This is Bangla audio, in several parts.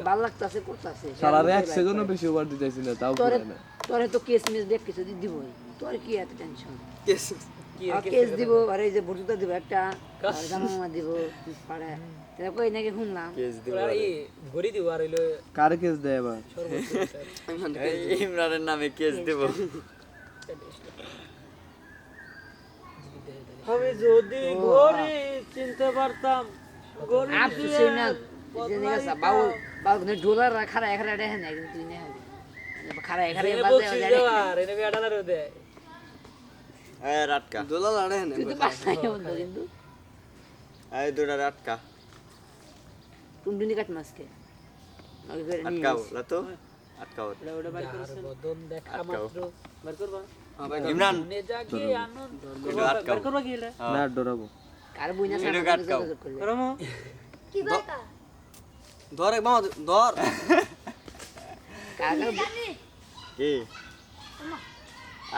ভাল লাগতাছে করতাছে সারারে এক সেকেন্ডও বেশি ওভার দিতেছি না তাও তোরে করে না তোরে তো কেস মিস দেখ কিছু দিবই তোর কি এত টেনশন কেস কেস দিব আর এই যে ভর্তুতা দিব একটা আর জামা দিব পাড়া তাই কই নাকি শুনলাম কেস দিব ঘড়ি দিব আর হইলো কার কেস দেয় এবার ইমরানের নামে কেস দিব আমি যদি ঘড়ি চিনতে পারতাম ঘড়ি আপ তুই না যে নিগা বাউল বাউল নে ডলার খারা এখানে দেখে না কিন্তু তুই না খারা এখানে বাজে বাজে আর এনে বেডানা রে দে এ রাটকা দোলা লাড়ে না তুই তো পাস না বন্ধু কিন্তু এই দুটা রাটকা টুনটুনি কাট মাসকে ওই করে নিয়ে আটকাও লাতো আটকাও ওটা বাইর করছেন বদন দেখা মাত্র বাইর করবা ইমরান নে জাগে আনন্দ এটা আটকাও বাইর করবা কি এটা না ডরাবো কার বুইনা ভিডিও সামনে কাট কাও। যোগাযোগ করবে রমো ধর এক মামা ধর কার কি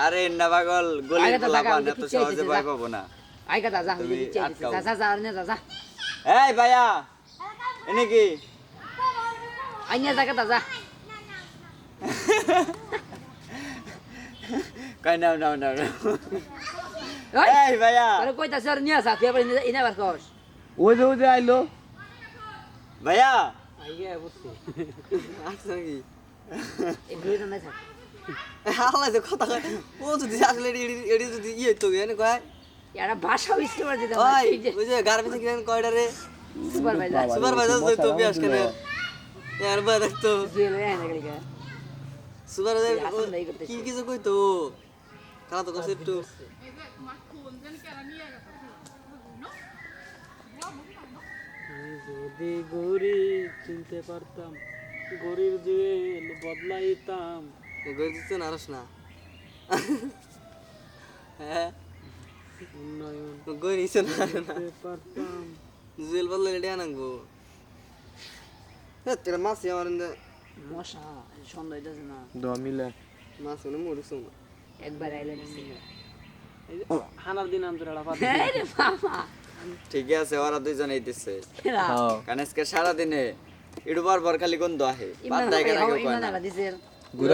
আরে না পাগল গলি আগে তো পোলা টাকা পান আমাকে এত পিছিয়ে সহজে দিতে ভয় যা। পাবো না আই কথা যা তুমি হইলে চেয়ে আটকাও। যা যা যা নে যা যা এই ভাইয়া এনে কি আই নে যা কথা যা কই নাও নাও নাও ওই এই ভাইয়া আরে কইতাছ আর নিয়া যা তুই আবার ইনা বার কস ওই যে আইলো ভাইয়া আইগে বুঝছি আসছে নাকি এই দুই না থাক আল্লাহ যে কথা কয় ও যদি আসলে এডি যদি ইয়ে তো এনে কয় ইয়ারা ভাষা বুঝতে পারছি না ওই এই যে ওই যে গার্মেন্টস কিনেন কয়টা রে সুপারভাইজার সুপারভাইজার তো তো বিয়াস কেন यार বা দেখতো জুয়েল এনে গেলি গা সুপারভাইজার আসল নাই করতেছে। কি কিছু কইতো কালা তো কইছে একটু আমি যদি ঘড়ি চিনতে পারতাম ঘড়ির জুয়েল বদলাইতাম গই দিতে না আরস না হ্যাঁ উন্নয়ন গই নিছে না চিনতে পারতাম জুয়েল বদলে রেডি আনাঙ্গো হ্যাঁ তেরা মাছ আমার মশা সন্দেহ হইতাছে না দমিলা মাছ মানে মরুছো না একবার আইলে দিছি এই যে হানার দিন আনতে রাড়া পাত এই রে বাবা ঠিক আছে ওরা দুইজনেই দিচ্ছে কেরা হ্যাঁ কারণ আজকে সারাদিনে ইডুবার বর খালি গন্ধ আহে বাদ ইমরান দেয় কেন কেউ কয় ইমরান না আলা দিছে